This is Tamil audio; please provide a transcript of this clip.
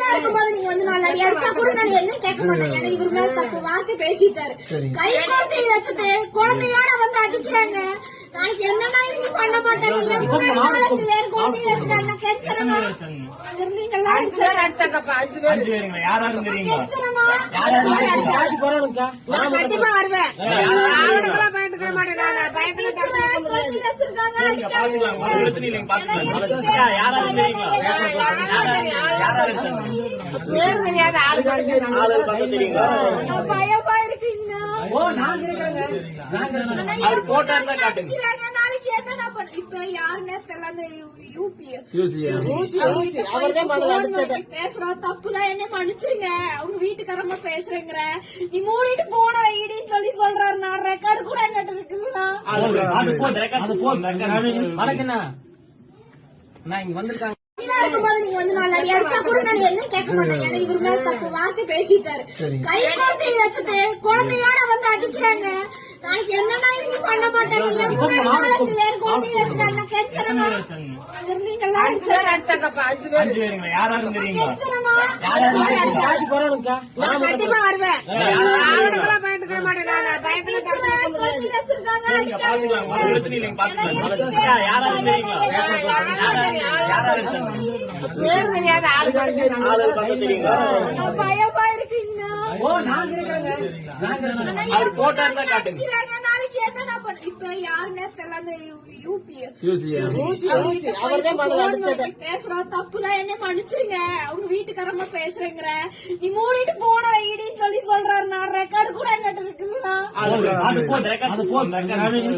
இருக்கும்போது நீங்க வந்து நாலு அடி அடிச்சா கூட நான் என்ன கேட்க மாட்டேன். எனக்கு இவர் மேல தப்பு வார்த்தை பேசிட்டாரு. கை குழந்தைய வச்சுட்டு குழந்தையோட வந்து அடிக்கிறாங்க. நாளைக்கு என்னன்னா இவங்க பண்ண மாட்டாங்க. என் முன்னாடி வேற குழந்தைய வச்சுட்டாங்க. கெச்சரமா இருந்தீங்களா? நான் கண்டிப்பா வருவேன். பயமா இருக்குங்க. நாளைக்கு என்னடா பண்ண இப்ப யாருன்னே தெரியல. பேசுறா தப்புதான், என்ன மன்னிச்சிருங்க. அவங்க வீட்டுக்காரமா பேசுறேங்கிற நீ மூடிட்டு போன வைடின்னு சொல்லி சொல்றாரு. நான் ரெக்கார்டு கூட என்கிட்ட இருக்குதுன்னா இருக்கும்போது நீங்க வந்து நாலு அடி அடிச்சா கூட நான் என்ன கேட்க மாட்டேன். எனக்கு இவர் மேல தப்பு வார்த்தை பேசிட்டாரு. கை குழந்தைய வச்சுட்டு குழந்தையோட வந்து அடிக்கிறாங்க. நாளைக்கு என்னன்னா இவங்க பண்ண மாட்டாங்க. என் முன்னாடி வேற குழந்தைய வச்சுட்டாங்க. கெச்சரமா இருந்தீங்களா? நான் கண்டிப்பா வருவேன். பயமா இருக்குங்க. நாளைக்கு என்னடா பண்ண இப்ப யாருன்னே தெரியல. பேசுறா தப்புதான், என்ன மன்னிச்சிருங்க. அவங்க வீட்டுக்காரமா பேசுறேங்கிற நீ மூடிட்டு போன வைடின்னு சொல்லி சொல்றாரு. நான் ரெக்கார்டு கூட என்கிட்ட இருக்குதுன்னா